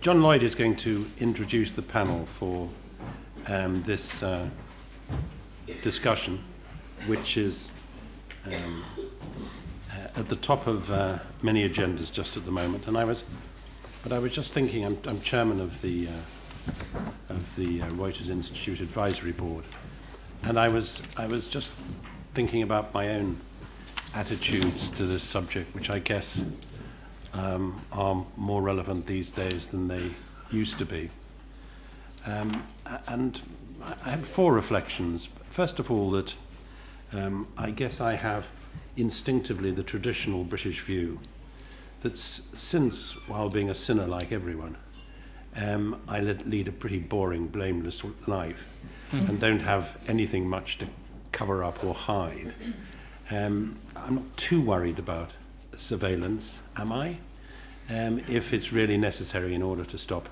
John Lloyd is going to introduce the panel for this discussion, which is at the top of many agendas just at the moment. And I was just thinking, I'm chairman of the Reuters Institute Advisory Board, and I was just thinking about my own attitudes to this subject, which I guess are more relevant these days than they used to be. And I had four reflections. First of all, that I guess I have instinctively the traditional British view that since, while being a sinner like everyone, I lead a pretty boring, blameless life and don't have anything much to cover up or hide. I'm not too worried about surveillance, am I? If it's really necessary in order to stop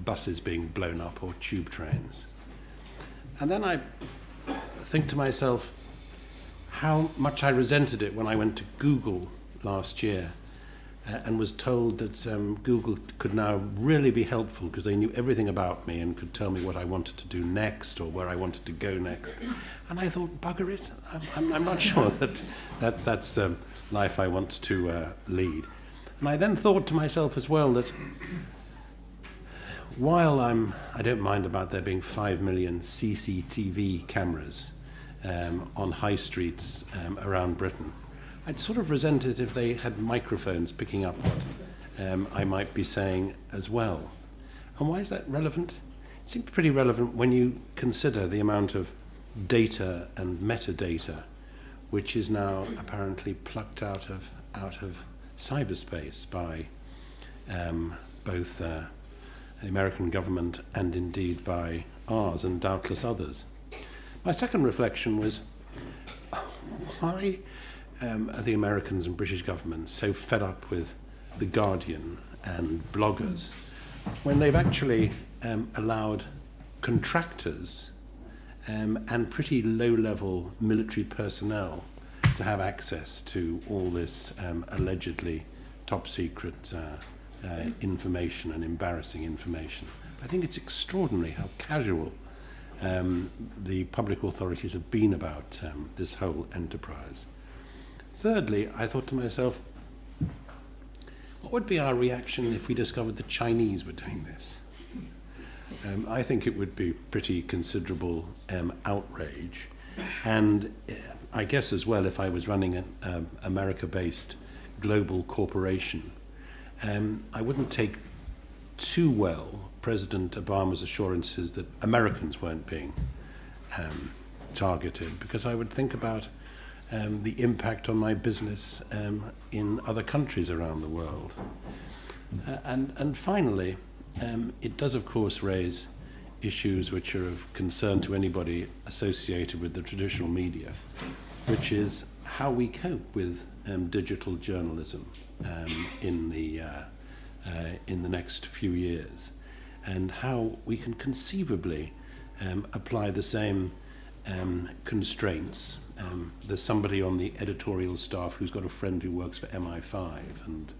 buses being blown up or tube trains. And then I think to myself how much I resented it when I went to Google last year and was told that Google could now really be helpful because they knew everything about me and could tell me what I wanted to do next or where I wanted to go next. And I thought, bugger it, I'm not sure that's the life I want to lead. And I then thought to myself as well that while I don't mind about there being 5 million CCTV cameras on high streets around Britain, I'd sort of resent it if they had microphones picking up what I might be saying as well. And why is that relevant? It seems pretty relevant when you consider the amount of data and metadata which is now apparently plucked out of cyberspace by both the American government and indeed by ours and doubtless others. My second reflection was, why are the Americans and British governments so fed up with The Guardian and bloggers when they've actually allowed contractors and pretty low-level military personnel to have access to all this allegedly top-secret information and embarrassing information? I think it's extraordinary how casual the public authorities have been about this whole enterprise. Thirdly, I thought to myself, what would be our reaction if we discovered the Chinese were doing this? I think it would be pretty considerable outrage. And I guess as well, if I was running an America-based global corporation, I wouldn't take too well President Obama's assurances that Americans weren't being targeted, because I would think about the impact on my business in other countries around the world. And finally, it does of course raise issues which are of concern to anybody associated with the traditional media, which is how we cope with digital journalism in the next few years, and how we can conceivably apply the same constraints. There's somebody on the editorial staff who's got a friend who works for MI5 and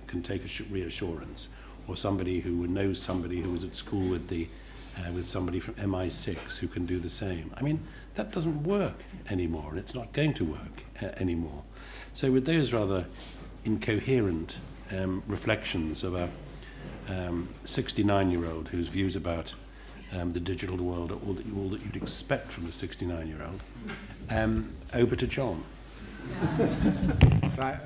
can take a reassurance, or somebody who knows somebody who was at school with somebody from MI6 who can do the same. I mean, that doesn't work anymore, and it's not going to work anymore. So with those rather incoherent reflections of a 69-year-old whose views about the digital world are all that you'd expect from a 69-year-old, over to John. So